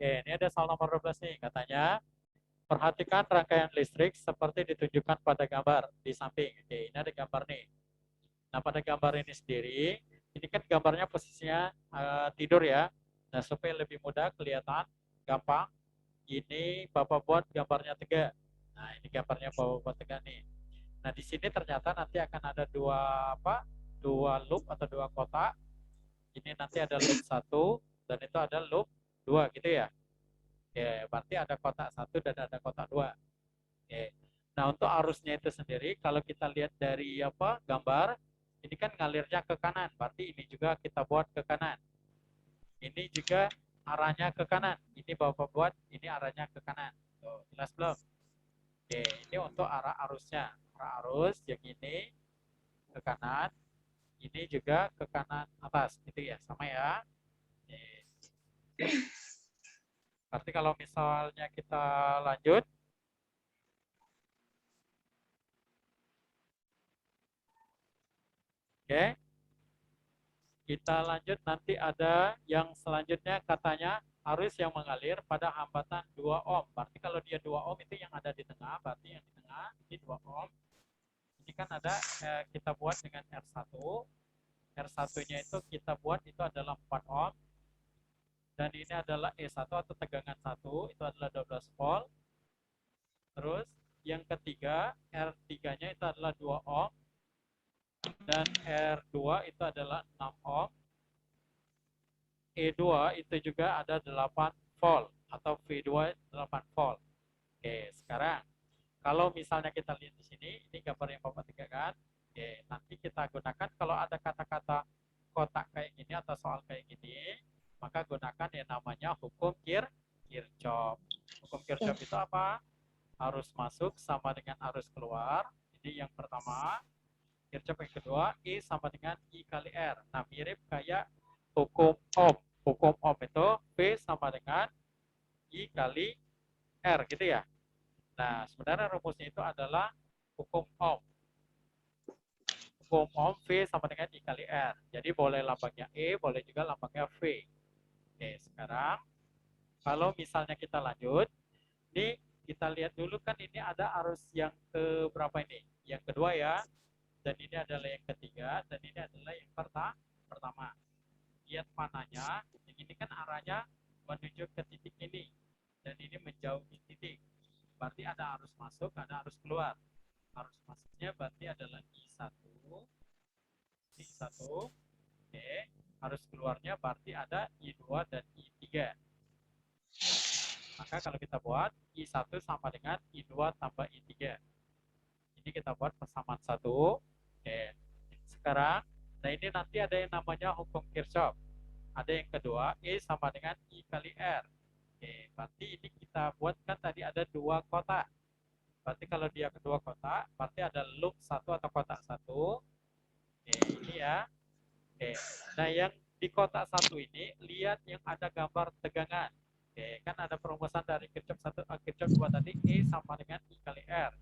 Oke, ini ada soal nomor 12 nih. Katanya, perhatikan rangkaian listrik seperti ditunjukkan pada gambar di samping. Oke, ini ada gambar nih. Nah, pada gambar ini sendiri, ini kan gambarnya posisinya tidur ya. Nah, supaya lebih mudah kelihatan, gampang, ini Bapak buat gambarnya tegak. Nah, ini gambarnya Bapak buat tegak nih. Nah, di sini ternyata nanti akan ada dua apa? Dua loop atau dua kotak. Ini nanti ada loop 1 dan itu ada loop 2 gitu ya. Oke, berarti ada kotak 1 dan ada kotak 2. Oke. Nah, untuk arusnya itu sendiri kalau kita lihat dari apa? Gambar, ini kan ngalirnya ke kanan. Berarti ini juga kita buat ke kanan. Ini juga arahnya ke kanan. Ini Bapak buat, ini arahnya ke kanan. Tuh, jelas belum? Oke, ini untuk arah arusnya. Arah arus yang ini ke kanan, ini juga ke kanan atas, gitu ya, sama ya. Oke. Berarti kalau misalnya kita lanjut, oke, kita lanjut nanti ada yang selanjutnya katanya arus yang mengalir pada hambatan 2 ohm. Berarti kalau dia 2 ohm itu yang ada di tengah, berarti yang di tengah ini 2 ohm. Ini kan ada kita buat dengan R1. R1-nya itu kita buat itu adalah 4 ohm. Dan ini adalah E1 atau tegangan 1, itu adalah 12 volt. Terus yang ketiga, R3-nya itu adalah 2 ohm. Dan R2 itu adalah 6 ohm. E2 itu juga ada 8 volt atau V2 8 volt. Oke, sekarang kalau misalnya kita lihat di sini, ini gambar yang Bapak tegakan. Oke, nanti kita gunakan kalau ada kata-kata kotak kayak gini atau soal kayak gini, maka gunakan yang namanya hukum Kirchhoff. Hukum Kirchhoff itu apa? Arus masuk sama dengan arus keluar. Ini yang pertama. Kirchhoff yang kedua, I sama dengan I kali R. Nah, mirip kayak hukum Ohm. Hukum Ohm itu V sama dengan I kali R gitu ya. Nah, sebenarnya rumusnya itu adalah hukum Ohm. Hukum Ohm V sama dengan I kali R. Jadi boleh lambangnya E, boleh juga lambangnya V. Oke, sekarang kalau misalnya kita lanjut, ini kita lihat dulu kan ini ada arus yang ke berapa ini? Yang kedua ya. Dan ini adalah yang ketiga, dan ini adalah yang pertama. Lihat panahnya, ini kan arahnya menuju ke titik ini, dan ini menjauhi titik. Berarti ada arus masuk, ada arus keluar. Arus masuknya berarti adalah I1, oke. Arus keluarnya berarti ada I2 dan I3. Maka kalau kita buat I1 sama dengan I2 tambah I3. Ini kita buat persamaan 1. Oke. Sekarang, nah ini nanti ada yang namanya hukum Kirchhoff. Ada yang kedua, E sama dengan I kali R. Oke, berarti ini kita buat kan tadi ada 2 kotak. Berarti kalau dia kedua kotak, berarti ada loop 1 atau kotak 1. Oke, ini ya. Oke, nah yang di kotak 1 ini, lihat yang ada gambar tegangan. Oke, kan ada perumusan dari Kirchhoff 1, Kirchhoff 2 tadi, E sama dengan I kali R.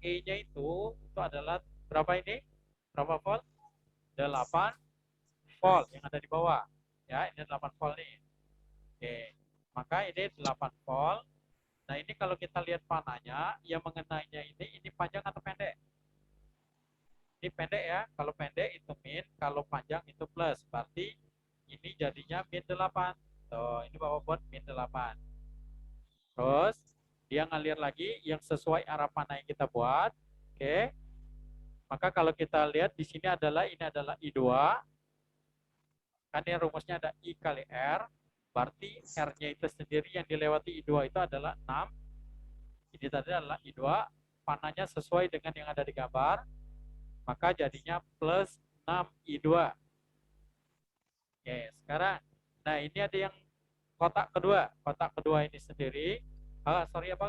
E-nya itu adalah berapa ini? Berapa volt? 8 volt yang ada di bawah. Ya, ini 8 volt nih. Oke. Maka ini 8 volt. Nah, ini kalau kita lihat panahnya, yang mengenainya ini panjang atau pendek? Ini pendek ya. Kalau pendek itu min, kalau panjang itu plus. Berarti ini jadinya min 8. Tuh, ini Bapak buat min 8. Terus dia ngalir lagi yang sesuai arah panah yang kita buat. Oke. Maka kalau kita lihat di sini adalah ini adalah I2. Kan yang rumusnya ada I kali R. Berarti R-nya itu sendiri yang dilewati I2 itu adalah 6. Ini tadi adalah I2. Panahnya sesuai dengan yang ada di gambar. Maka jadinya plus 6 I2. Oke, sekarang. Nah, ini ada yang kotak kedua. Kotak kedua ini sendiri.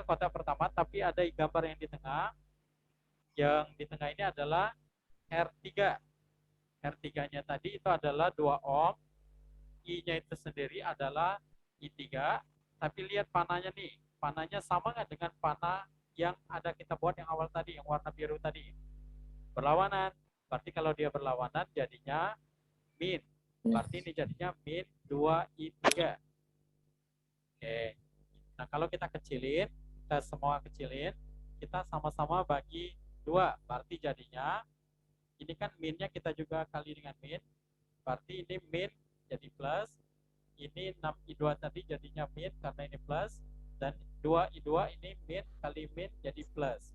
Kotak pertama. Tapi ada gambar yang di tengah. Yang di tengah ini adalah R3. R3-nya tadi itu adalah 2 ohm. I-nya itu sendiri adalah I3. Tapi lihat panahnya nih. Panahnya sama nggak dengan panah yang ada kita buat yang awal tadi, yang warna biru tadi? Berlawanan. Berarti kalau dia berlawanan jadinya min. Berarti ini jadinya min 2I3. Oke. Nah, kalau kita kecilin, kita semua kecilin, kita sama-sama bagi 2. Berarti jadinya, ini kan min-nya kita juga kali dengan min. Berarti ini min jadi plus. Ini 6i2 tadi jadinya min karena ini plus. Dan 2i2 ini min kali min jadi plus.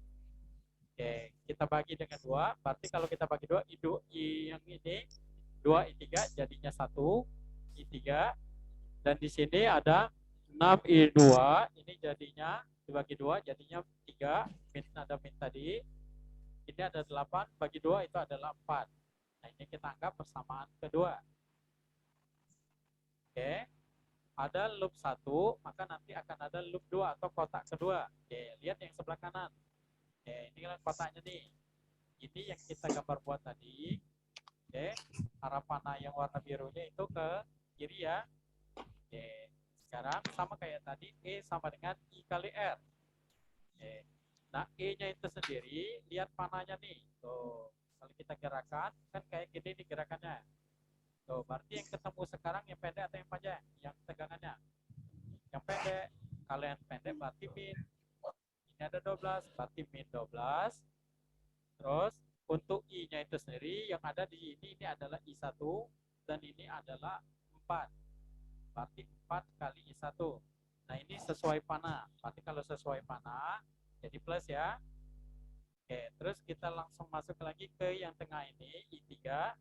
Oke, kita bagi dengan 2. Berarti kalau kita bagi 2, I yang ini 2i3 jadinya 1i3. Dan di sini ada 6i2, ini jadinya dibagi 2 jadinya 3, min ada min tadi. Ini ada 8 bagi 2 itu adalah 4. Nah, ini kita anggap persamaan kedua. Oke. Ada loop 1, maka nanti akan ada loop 2 atau kotak kedua. Oke, lihat yang sebelah kanan. Oke, ini kan kotaknya nih. Ini yang kita gambar buat tadi. Oke, arah panah yang warna birunya itu ke kiri ya. Oke, sekarang sama kayak tadi, E sama dengan I kali R. Oke. Nah, E-nya itu sendiri, lihat panahnya nih. Tuh, kalau kita gerakan, kan kayak gini nih gerakannya. Tuh, berarti yang ketemu sekarang yang pendek atau yang panjang? Yang tegangannya. Yang pendek. Kalau yang pendek berarti min. Ini ada 12, berarti min 12. Terus, untuk I-nya itu sendiri, yang ada di ini adalah I1, dan ini adalah 4. Berarti 4 kali I1. Nah, ini sesuai panah. Berarti kalau sesuai panah, jadi plus ya. Oke, terus kita langsung masuk lagi ke yang tengah ini, I3.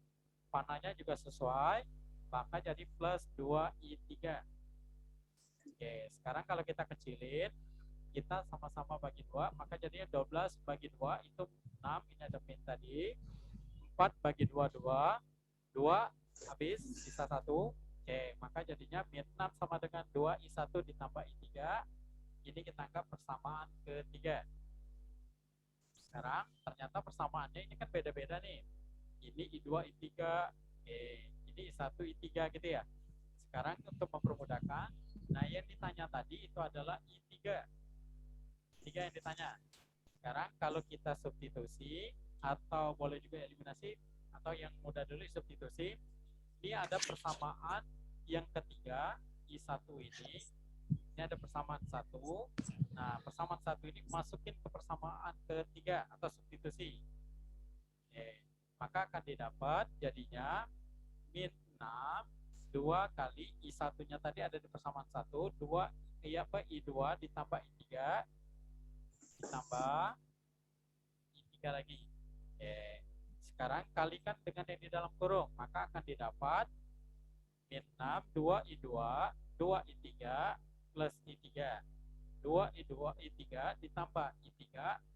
Panahnya juga sesuai, maka jadi plus 2I3. Oke, sekarang kalau kita kecilin, kita sama-sama bagi 2, maka jadinya 12 bagi 2 itu 6, ini ada min tadi. 4 bagi 2, 2. 2 habis, sisa 1. Oke, maka jadinya min 6 sama dengan 2I1 ditambah I3. Ini kita anggap persamaan ketiga. Sekarang ternyata persamaannya ini kan beda-beda nih. Ini I2, I3, ini I1, I3 gitu ya. Sekarang untuk mempermudahkan, nah yang ditanya tadi itu adalah I3. I3 yang ditanya. Sekarang kalau kita substitusi, atau boleh juga eliminasi, atau yang mudah dulu substitusi, ini ada persamaan yang ketiga, I1 ini ada persamaan 1. Nah, persamaan 1 ini masukin ke persamaan ketiga atau substitusi. Oke. Maka akan didapat jadinya min 6, 2 kali I1-nya tadi ada di persamaan 1, 2 I2 ditambah I3 ditambah I3 lagi. Oke. Sekarang kalikan dengan yang di dalam kurung, maka akan didapat min 6, 2 I2, 2 I3 plus I3. 2 I2 I3 ditambah I3,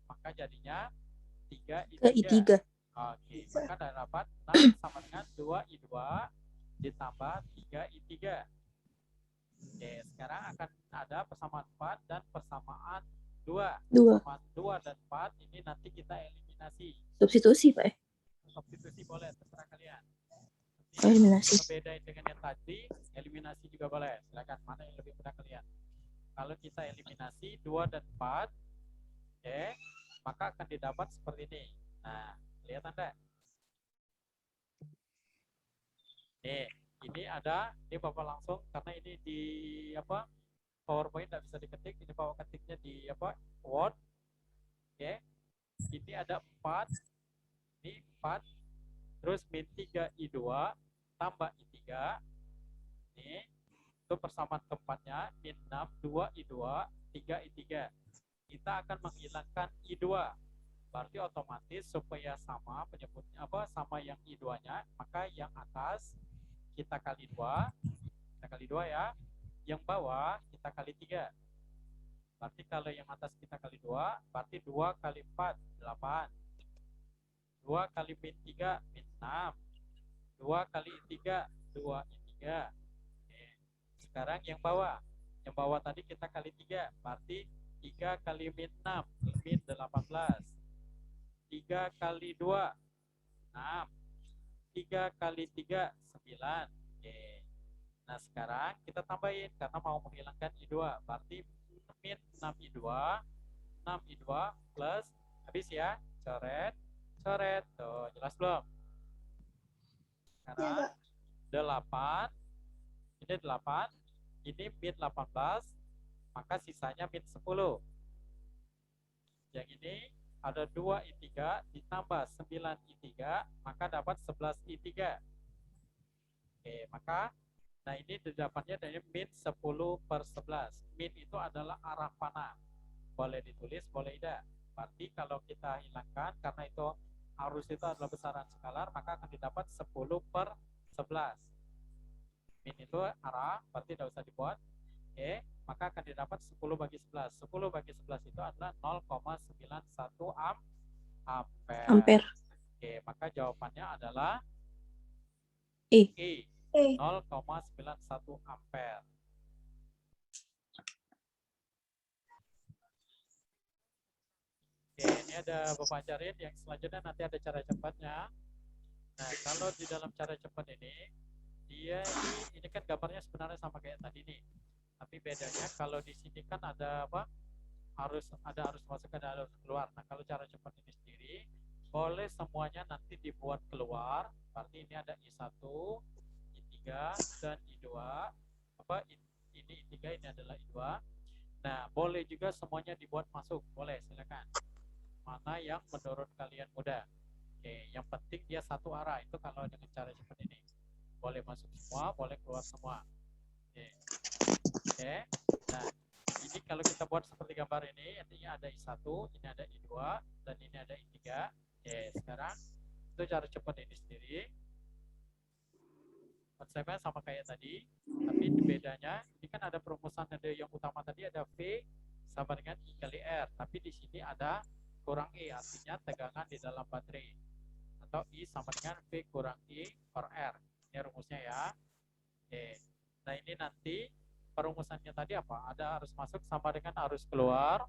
maka jadinya 3 I3. Oke, maka dapat 6 sama dengan 2 I2 ditambah 3 I3. Oke, sekarang akan ada persamaan 4 dan persamaan 2. Persamaan 2 dan 4 ini nanti kita eliminasi. Substitusi, Pak. Substitusi boleh, terserah kalian. Eliminasi. Bedain dengan yang tadi, eliminasi juga boleh. Silakan, mana yang lebih mudah kalian. Kalau kita eliminasi 2 dan 4, oke, maka akan didapat seperti ini. Nah, lihat Anda. Nih, ini ada, ini Bapak langsung, karena ini di apa PowerPoint tidak bisa diketik, ini Bapak ketiknya di apa Word. Oke, ini ada 4, ini 4, terus min 3 I2 tambah I3. Ini itu persamaan keempatnya, min 6, 2 I2, 3 I3. Kita akan menghilangkan I2. Berarti otomatis supaya sama penyebutnya apa sama yang I2-nya, maka yang atas kita kali 2. Kita kali 2 ya. Yang bawah kita kali 3. Berarti kalau yang atas kita kali 2, berarti 2 kali 4, 8. 2 kali min 3, min 6. 2 kali I3, 2 I3. Oke. Sekarang yang bawah. Yang bawah tadi kita kali 3, berarti 3 kali min 6, min 18. 3 kali 2, 6. 3 kali 3, 9. Oke. Nah, sekarang kita tambahin karena mau menghilangkan I2. Berarti min 6I2, 6I2 plus, habis ya, coret, coret. Tuh, jelas belum? Sekarang 8, ini 8, ini min 18, maka sisanya min 10. Yang ini ada 2I3 ditambah 9I3, maka dapat 11I3. Oke, maka nah ini didapatnya dari min 10/11. Min itu adalah arah panah. Boleh ditulis, boleh tidak. Berarti kalau kita hilangkan, karena itu arus itu adalah besaran skalar, maka akan didapat 10/11. Min itu arah, berarti tidak usah dibuat. Oke, maka akan didapat 10 bagi 11. 10 bagi 11 itu adalah 0,91 ampere. Ampere. Oke, maka jawabannya adalah E. E. 0,91 ampere. Oke, ini ada Bapak ajarin. Yang selanjutnya nanti ada cara cepatnya. Nah, kalau di dalam cara cepat ini, dia ini kan gambarnya sebenarnya sama kayak tadi nih. Tapi bedanya kalau di sini kan ada apa? Ada arus masuk, ada arus keluar. Nah, kalau cara cepat ini sendiri, boleh semuanya nanti dibuat keluar. Berarti ini ada I1, I3, dan I2. Ini I3, ini adalah I2. Nah, boleh juga semuanya dibuat masuk. Boleh, silakan. Mana yang menurut kalian mudah. Oke, yang penting dia satu arah. Itu kalau dengan cara cepat ini. Boleh masuk semua, boleh keluar semua. Oke. Nah, ini kalau kita buat seperti gambar ini, artinya ada I1, ini ada I2, dan ini ada I3. Oke, sekarang itu cara cepat ini sendiri. Konsepnya sama kayak tadi, tapi bedanya ini kan ada perumusan, ada yang utama tadi ada V sama dengan I kali R, tapi di sini ada kurang E, artinya tegangan di dalam baterai, atau I sama dengan V kurang I per R. Ini rumusnya ya. Oke. Nah, ini nanti perumusannya tadi apa? Ada arus masuk sama dengan arus keluar.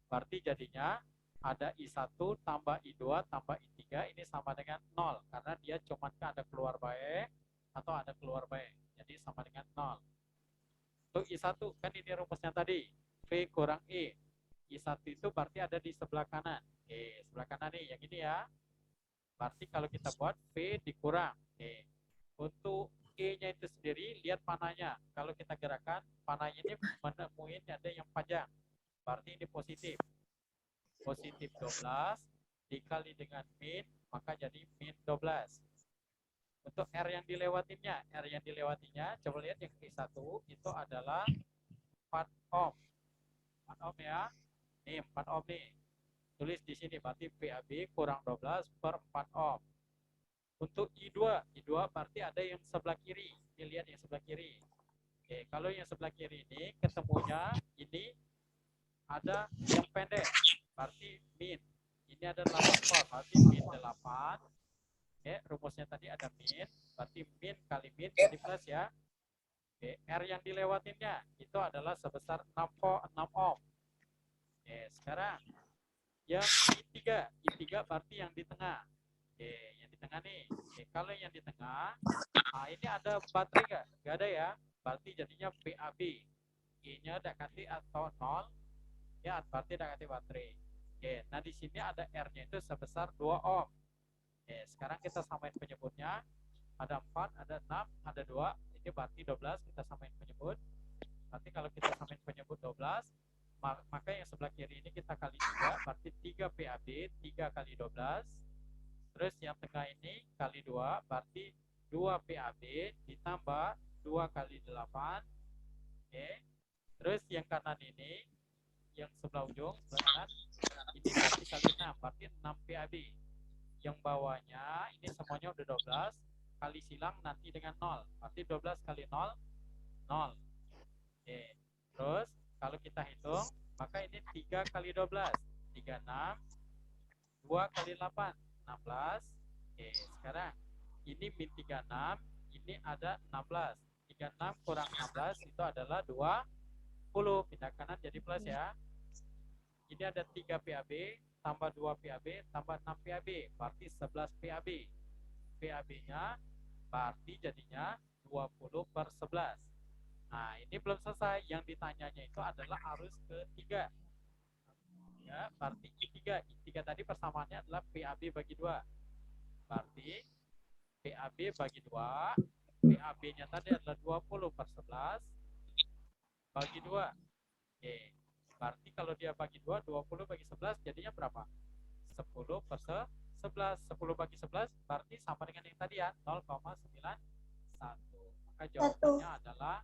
Berarti jadinya ada I1 tambah I2 tambah I3 ini sama dengan 0. Karena dia cuma ada keluar baik atau ada keluar baik. Jadi sama dengan 0. Untuk I1 kan ini rumusnya tadi. V kurang I. I1 itu berarti ada di sebelah kanan. Oke, sebelah kanan nih, yang ini ya. Berarti kalau kita buat V dikurang. Oke. Untuk E-nya itu sendiri, lihat panahnya. Kalau kita gerakan, panahnya ini menemuin ada yang panjang. Berarti ini positif. Positif 12 dikali dengan min, maka jadi min 12. Untuk R yang dilewatinya, coba lihat yang I1 itu adalah 4 ohm. 4 ohm ya. Nih, 4 ohm nih. Tulis di sini, berarti PAB kurang 12 per 4 ohm. Untuk I2 berarti ada yang sebelah kiri. Ini lihat yang sebelah kiri. Oke, kalau yang sebelah kiri ini ketemunya ini ada yang pendek, berarti min. Ini ada 8 volt, berarti min 8. Oke, rumusnya tadi ada min, berarti min kali min jadi plus ya. Oke, R yang dilewatinnya itu adalah sebesar 6 ohm. Oke, sekarang yang I3 berarti yang di tengah. Oke, yang di tengah nih. Oke, kalau yang di tengah, nah ini ada baterai nggak? Nggak ada ya. Berarti jadinya PAB. I-nya dekati atau 0, ya berarti dekati baterai. Oke, nah di sini ada R-nya itu sebesar 2 ohm. Oke, sekarang kita samain penyebutnya. Ada 4, ada 6, ada 2. Ini berarti 12, kita samain penyebut. Berarti kalau kita samain penyebut 12, maka yang sebelah kiri ini kita kali 3, berarti 3 PAB, 3 kali 12. Terus yang tengah ini kali 2, berarti 2 PAB ditambah 2 kali 8. Oke. Terus yang kanan ini, yang sebelah ujung, sebelah kanan, ini berarti kali 6, berarti 6 PAB. Yang bawahnya, ini semuanya udah 12, kali silang nanti dengan 0. Berarti 12 kali 0, 0. Oke. Terus, kalau kita hitung, maka ini 3 kali 12, 36, 2 kali 8, 16. Oke, sekarang ini min 36, ini ada 16. 36 kurang 16 itu adalah 20. Pindah kanan jadi plus ya. Ini ada 3 PAB, tambah 2 PAB, tambah 6 PAB, berarti 11 PAB. PAB-nya berarti jadinya 20/11. Nah, ini belum selesai. Yang ditanyanya itu adalah arus ketiga. Ya, berarti I3 tadi persamaannya adalah PAB bagi 2. Berarti PAB bagi 2, PAB-nya tadi adalah 20/11 bagi 2. kalau dia bagi 2, 20 bagi 11 jadinya berapa? 10 per 11. 10 bagi 11 berarti sama dengan yang tadi ya, 0,91. Maka jawabannya adalah